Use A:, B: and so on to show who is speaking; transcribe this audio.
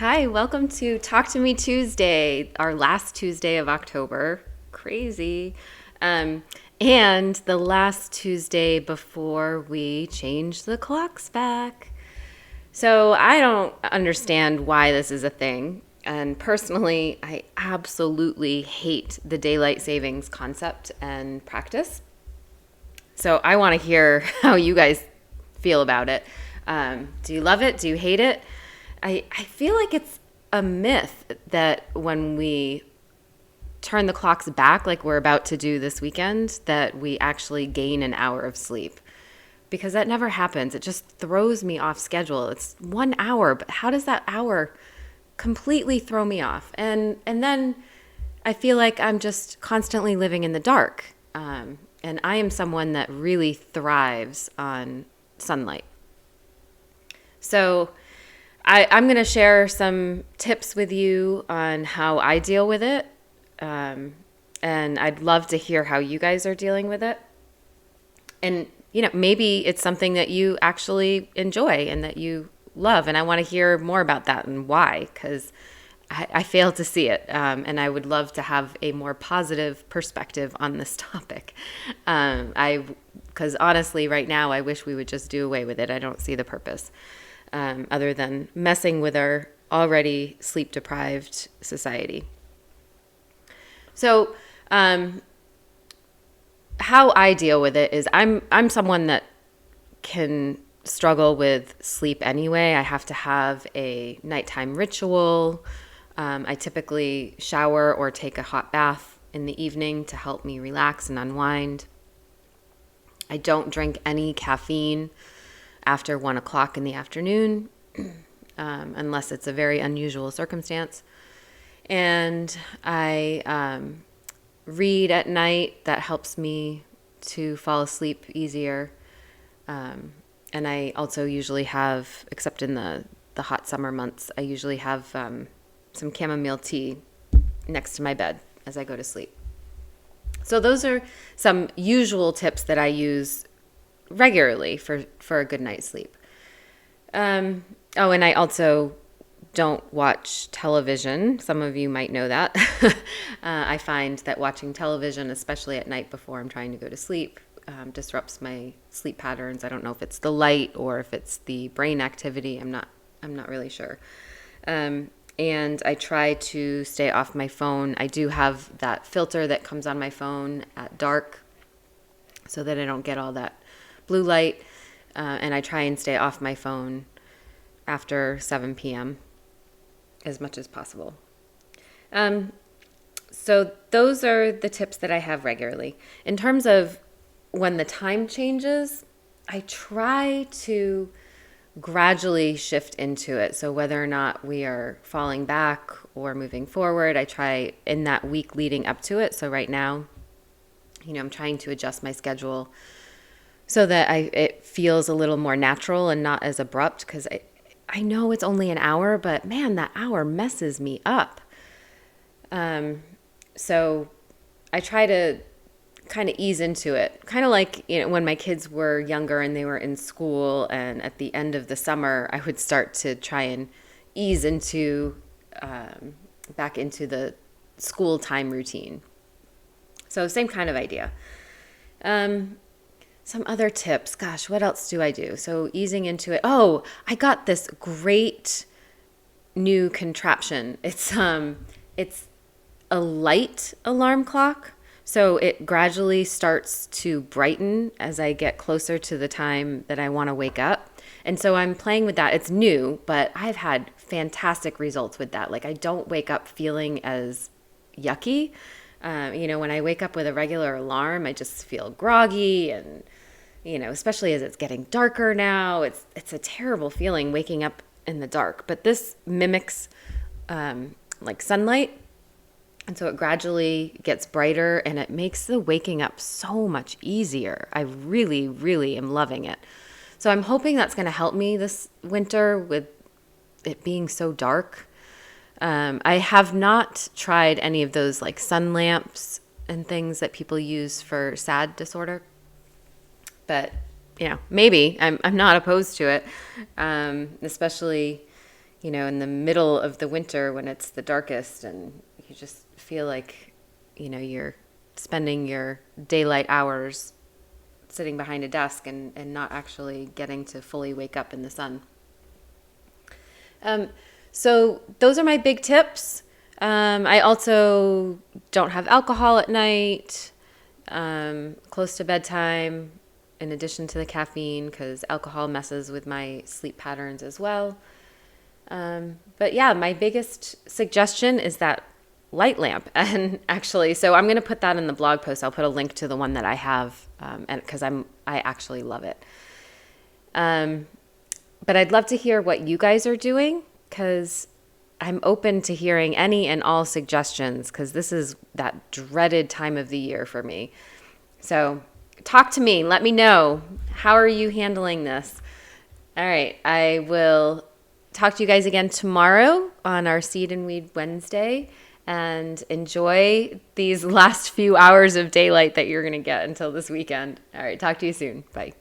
A: Hi, welcome to Talk to Me Tuesday, our last Tuesday of October. Crazy. Um, and the last Tuesday before we change the clocks back. So I don't understand why this is a thing. And personally, I absolutely hate the daylight savings concept and practice. So I want to hear how you guys feel about it. Do you love it? Do you hate it? I feel like it's a myth that when we turn the clocks back, like we're about to do this weekend, that we actually gain an hour of sleep. Because that never happens. It just throws me off schedule. It's 1 hour, but how does that hour completely throw me off? And then I feel like I'm just constantly living in the dark. And I am someone that really thrives on sunlight. So I'm going to share some tips with you on how I deal with it. And I'd love to hear how you guys are dealing with it. And, maybe it's something that you actually enjoy and that you love. And I want to hear more about that and why, because I fail to see it. And I would love to have a more positive perspective on this topic. Because honestly, right now, I wish we would just do away with it. I don't see the purpose. Other than messing with our already sleep-deprived society. So, how I deal with it is I'm someone that can struggle with sleep anyway. I have to have a nighttime ritual. I typically shower or take a hot bath in the evening to help me relax and unwind. I don't drink any caffeine after 1 o'clock in the afternoon, unless it's a very unusual circumstance. And I read at night. That helps me to fall asleep easier. And I also usually have, except in the hot summer months, I usually have some chamomile tea next to my bed as I go to sleep. So those are some usual tips that I use regularly for a good night's sleep. And I also don't watch television. Some of you might know that. I find that watching television, especially at night before I'm trying to go to sleep, disrupts my sleep patterns. I don't know if it's the light or if it's the brain activity. I'm not really sure. And I try to stay off my phone. I do have that filter that comes on my phone at dark so that I don't get all that blue light, and I try and stay off my phone after 7 p.m. as much as possible. So those are the tips that I have regularly. In terms of when the time changes, I try to gradually shift into it. So whether or not we are falling back or moving forward, I try in that week leading up to it. So right now, I'm trying to adjust my schedule so that it feels a little more natural and not as abrupt, because I know it's only an hour, but man, that hour messes me up. So I try to kind of ease into it, kind of like when my kids were younger and they were in school, and at the end of the summer, I would start to try and ease into back into the school time routine. So same kind of idea. Some other tips. Gosh, what else do I do? So easing into it. Oh, I got this great new contraption. It's a light alarm clock. So it gradually starts to brighten as I get closer to the time that I want to wake up. And so I'm playing with that. It's new, but I've had fantastic results with that. Like I don't wake up feeling as yucky. When I wake up with a regular alarm, I just feel groggy, and especially as it's getting darker now, it's a terrible feeling waking up in the dark. But this mimics like sunlight, and so it gradually gets brighter, and it makes the waking up so much easier. I really, really am loving it. So I'm hoping that's going to help me this winter with it being so dark. I have not tried any of those like sun lamps and things that people use for SAD disorder, but maybe I'm not opposed to it, especially in the middle of the winter when it's the darkest and you just feel like, you're spending your daylight hours sitting behind a desk and not actually getting to fully wake up in the sun. So those are my big tips. I also don't have alcohol at night, close to bedtime, in addition to the caffeine, because alcohol messes with my sleep patterns as well. But yeah, my biggest suggestion is that light lamp. And actually, so I'm going to put that in the blog post. I'll put a link to the one that I have, and because I actually love it. But I'd love to hear what you guys are doing, because I'm open to hearing any and all suggestions, because this is that dreaded time of the year for me. So talk to me. Let me know. How are you handling this? All right. I will talk to you guys again tomorrow on our Seed and Weed Wednesday, and enjoy these last few hours of daylight that you're going to get until this weekend. All right. Talk to you soon. Bye.